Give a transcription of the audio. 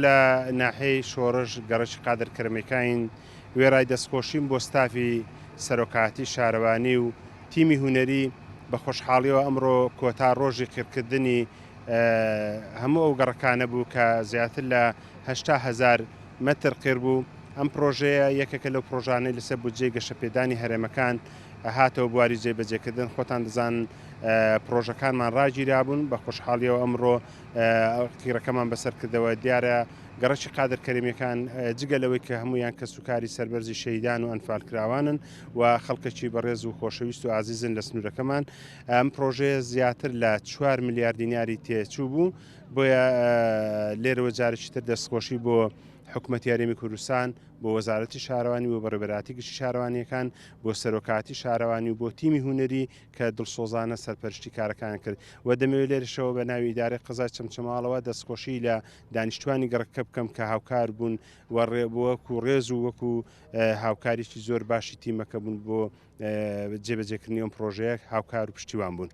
لە ناحەی شۆڕش گەڕەشی قادرکەرمەکانی وێرای دەستخۆشیم بۆ ستافی سەرۆکاتی شارەوانی و تیمی هوەری بە خۆشحاڵیەوە ئەمڕۆ کۆتا ڕۆژی قیرکردنی هەموو ئەو گەڕەکانە بوو کە زیاتر لە 800,000 مەتر قیر بوو. ئەم پرۆژەیە یەکێکە لەو پرۆژانەی لەسەر بودجێی گەشەپێدانی هەرێمەکان هاتەوە بواری جێبەجێکردن. خۆتان دەزانن پرۆژەکانمان ڕاگیرا بوون بە خۆشحاڵیەوە ئەمڕۆ قیرەکەمان بەسەر کردەوە. دیارە گەڕەکی قادرکەریمیەکان جگەلەوەی کە هەمویان کە سوکاری سەربەرزی شەیدان و ئەنفالکراوانن و خەڵکەکی بەڕێز و خۆشەویست و ئازیزن لە سنوورەکەمان. ئەم پرۆژەیە زیاتر لە 4 میلیارد دیناری تێچوو بوو. بۆیە لێرەوە جارێکی تر دەستخۆشی بۆ حکوومەتی هەرێمی کوردستان، بۆ وەزارەتی شارەوانی و بەڕێبەراتی گشتی شارەوانیەکان، بۆ سەرۆکاتی شارەوانی و بۆ تیمی هوەری کە دڵسۆزانە سەرپەرشتی کارەکان کرد و دەمەوێت لێرەشەوە بە ناوی ئیدارەی قەزای چەمچەماڵەوە دەستخۆشی لە دانیشتوانی گەڕەکە بکەم کە هاوکار بوون وەکو ڕێز و وەکو هاوکاریی زۆر باشی تیمەکە بوون بۆ جێبەجێکردنی ئەم پرۆژەیە هاوکار و پشتیوان بوون.